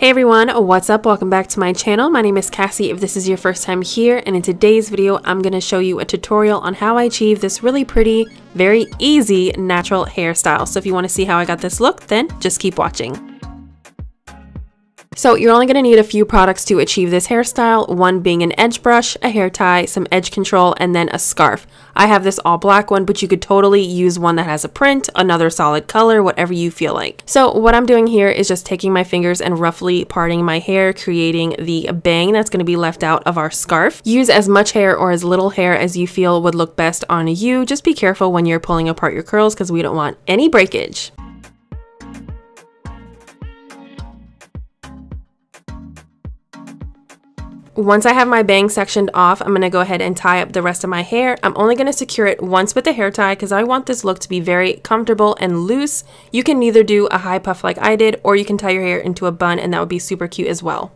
Hey everyone, what's up? Welcome back to my channel. My name is Cassie if this is your first time here, and in today's video I'm going to show you a tutorial on how I achieve this really pretty, very easy natural hairstyle. So if you want to see how I got this look, then just keep watching. So you're only going to need a few products to achieve this hairstyle, one being an edge brush, a hair tie, some edge control, and then a scarf. I have this all black one, but you could totally use one that has a print, another solid color, whatever you feel like. So what I'm doing here is just taking my fingers and roughly parting my hair, creating the bang that's going to be left out of our scarf. Use as much hair or as little hair as you feel would look best on you. Just be careful when you're pulling apart your curls because we don't want any breakage. Once I have my bang sectioned off, I'm going to go ahead and tie up the rest of my hair. I'm only going to secure it once with the hair tie because I want this look to be very comfortable and loose. You can either do a high puff like I did, or you can tie your hair into a bun and that would be super cute as well.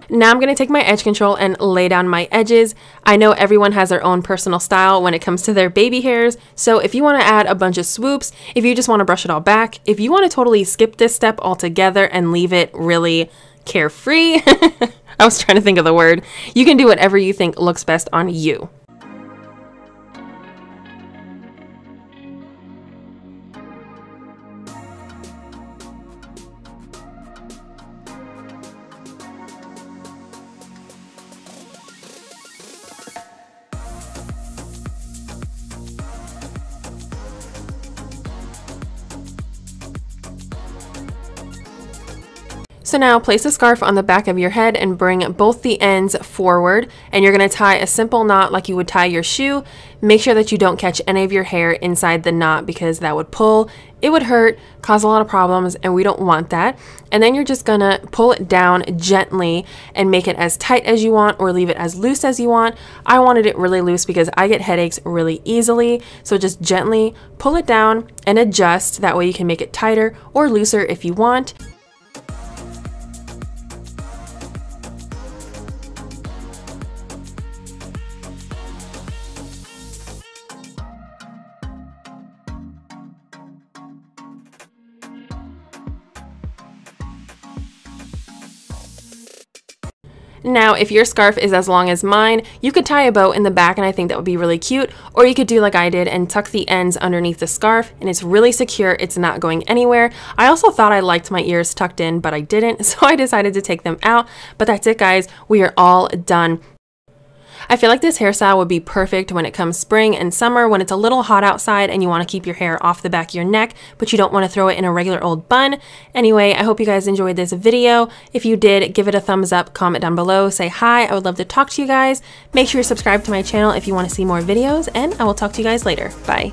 Now I'm going to take my edge control and lay down my edges. I know everyone has their own personal style when it comes to their baby hairs, so if you want to add a bunch of swoops, if you just want to brush it all back, if you want to totally skip this step altogether and leave it really carefree, I was trying to think of the word, you can do whatever you think looks best on you. So now place a scarf on the back of your head and bring both the ends forward, and you're going to tie a simple knot like you would tie your shoe. Make sure that you don't catch any of your hair inside the knot because that would pull, it would hurt, cause a lot of problems, and we don't want that. And then you're just going to pull it down gently and make it as tight as you want or leave it as loose as you want. I wanted it really loose because I get headaches really easily, so just gently pull it down and adjust. That way you can make it tighter or looser if you want. Now, if your scarf is as long as mine, you could tie a bow in the back and I think that would be really cute, or you could do like I did and tuck the ends underneath the scarf and it's really secure, it's not going anywhere. I also thought I liked my ears tucked in, but I didn't, so I decided to take them out. But that's it guys, we are all done. I feel like this hairstyle would be perfect when it comes spring and summer, when it's a little hot outside and you want to keep your hair off the back of your neck, but you don't want to throw it in a regular old bun. Anyway, I hope you guys enjoyed this video. If you did, give it a thumbs up, comment down below, say hi. I would love to talk to you guys. Make sure you're subscribed to my channel if you want to see more videos, and I will talk to you guys later. Bye.